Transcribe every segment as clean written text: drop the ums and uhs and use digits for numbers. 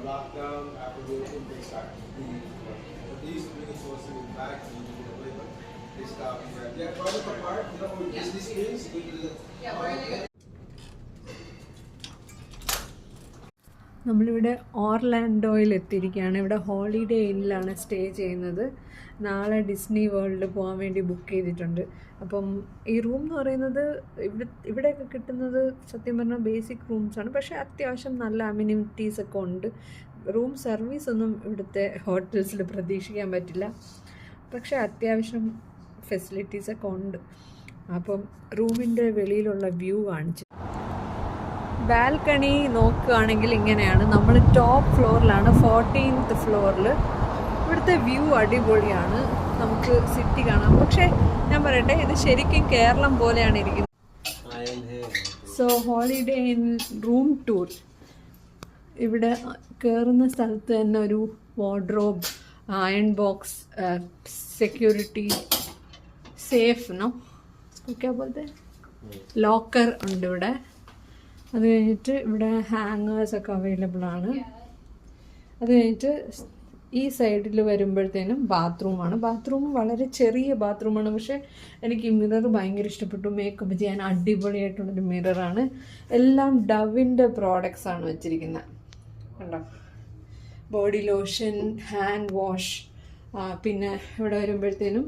lockdown, after the open, they start doing but they used to bring it to us in the back and you can away, but they stopped that. Yeah, private apart, you know, Disney screens. നമ്മളിവിടെ ഓർലാൻഡോയിൽ എത്തിയിരിക്കുകയാണ്. ഇവിടെ holiday ഇന്നിലാണ് stay ചെയ്യുന്നത്. നാളെ Disney വേൾഡിൽ പോകാൻ വേണ്ടി book ചെയ്തിട്ടുണ്ട്. അപ്പം ഈ റൂം എന്ന് പറയുന്നത് ഇവിടെയൊക്കെ കിട്ടുന്നത് സത്യം പറഞ്ഞാൽ ബേസിക് റൂംസാണ്. പക്ഷേ അത്യാവശ്യം നല്ല അമ്യൂണിറ്റീസൊക്കെ ഉണ്ട്. റൂം സർവീസ് ഒന്നും ഇവിടുത്തെ ഹോട്ടൽസിൽ പ്രതീക്ഷിക്കാൻ പറ്റില്ല. പക്ഷേ അത്യാവശ്യം ഫെസിലിറ്റീസൊക്കെ ഉണ്ട്. അപ്പം റൂമിൻ്റെ വെളിയിലുള്ള വ്യൂ കാണിച്ചു. ബാൽക്കണി നോക്കുകയാണെങ്കിൽ ഇങ്ങനെയാണ്. നമ്മൾ ടോപ്പ് ഫ്ലോറിലാണ്, 14th ഫ്ലോറിൽ. ഇവിടുത്തെ വ്യൂ അടിപൊളിയാണ്, നമുക്ക് സിറ്റി കാണാം. പക്ഷേ ഞാൻ പറയട്ടെ, ഇത് ശരിക്കും കേരളം പോലെയാണ് ഇരിക്കുന്നത്. So holiday in room tour. ഇവിടെ കയറുന്ന സ്ഥലത്ത് തന്നെ ഒരു wardrobe, iron box, security safe നോ ഒക്കെ പോലത്തെ ലോക്കർ ഉണ്ട് ഇവിടെ. അത് കഴിഞ്ഞിട്ട് ഇവിടെ ഹാങ്ങേഴ്സൊക്കെ അവൈലബിൾ ആണ്. അത് കഴിഞ്ഞിട്ട് ഈ സൈഡിൽ വരുമ്പോഴത്തേനും ബാത്റൂമാണ്. ബാത്റൂം വളരെ ചെറിയ ബാത്റൂമാണ്. പക്ഷേ എനിക്ക് ഈ മിറർ ഭയങ്കര ഇഷ്ടപ്പെട്ടു. മേക്കപ്പ് ചെയ്യാൻ അടിപൊളിയായിട്ടുള്ളൊരു മിററാണ്. എല്ലാം ഡവിൻ്റെ പ്രോഡക്ട്സ് ആണ് വെച്ചിരിക്കുന്നത്. കണ്ടോ, ബോഡി ലോഷൻ, ഹാൻഡ് വാഷ്. പിന്നെ ഇവിടെ വരുമ്പോഴത്തേനും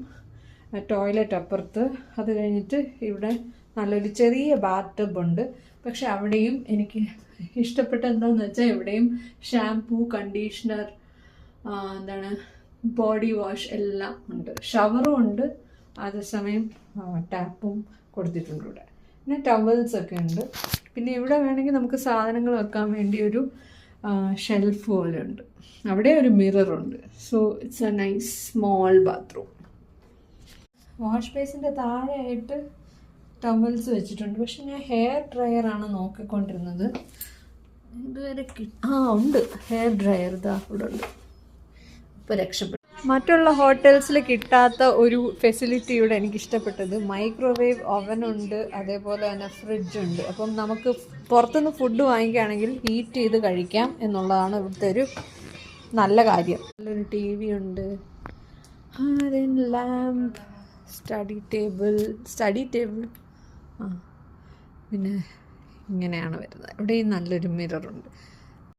ടോയ്ലറ്റ് അപ്പുറത്ത്. അത് കഴിഞ്ഞിട്ട് ഇവിടെ നല്ലൊരു ചെറിയ ബാത്ത് ടബ് ഉണ്ട്. പക്ഷെ അവിടെയും എനിക്ക് ഇഷ്ടപ്പെട്ട എന്താണെന്ന് വെച്ചാൽ ഇവിടെയും ഷാംപൂ, കണ്ടീഷണർ, എന്താണ് ബോഡി വാഷ് എല്ലാം ഉണ്ട്. ഷവറും ഉണ്ട്, അതേസമയം ടാപ്പും കൊടുത്തിട്ടുണ്ട് ഇവിടെ. പിന്നെ ടവൽസൊക്കെ ഉണ്ട്. പിന്നെ ഇവിടെ വേണമെങ്കിൽ നമുക്ക് സാധനങ്ങൾ വെക്കാൻ വേണ്ടി ഒരു ഷെൽഫ് പോലെ ഉണ്ട്. അവിടെ ഒരു മിററുണ്ട്. So it's a nice small bathroom. Wash ബേസിൻ്റെ താഴെയായിട്ട് ടവൽസ് വെച്ചിട്ടുണ്ട്. പക്ഷെ ഞാൻ ഹെയർ ഡ്രയറാണ് നോക്കിക്കൊണ്ടിരുന്നത്. ഇതുവരെ ഉണ്ട് ഹെയർ ഡ്രയർ. ഇതാ ഇവിടെ ഉണ്ട്. ഇപ്പോൾ രക്ഷപ്പെട്ടു. മറ്റുള്ള ഹോട്ടൽസിൽ കിട്ടാത്ത ഒരു ഫെസിലിറ്റി ഇവിടെ എനിക്കിഷ്ടപ്പെട്ടത് മൈക്രോവേവ് ഓവനുണ്ട്, അതേപോലെ തന്നെ ഫ്രിഡ്ജുണ്ട്. അപ്പം നമുക്ക് പുറത്തുനിന്ന് ഫുഡ് വാങ്ങിക്കുകയാണെങ്കിൽ ഹീറ്റ് ചെയ്ത് കഴിക്കാം എന്നുള്ളതാണ് ഇവിടുത്തെ ഒരു നല്ല കാര്യം. നല്ലൊരു ടി വി ഉണ്ട്, ലാമ്പ്, സ്റ്റഡി ടേബിൾ. പിന്നെ ഇങ്ങനെയാണ് വരുന്നത്. ഇവിടെയും നല്ലൊരു മിററുണ്ട്.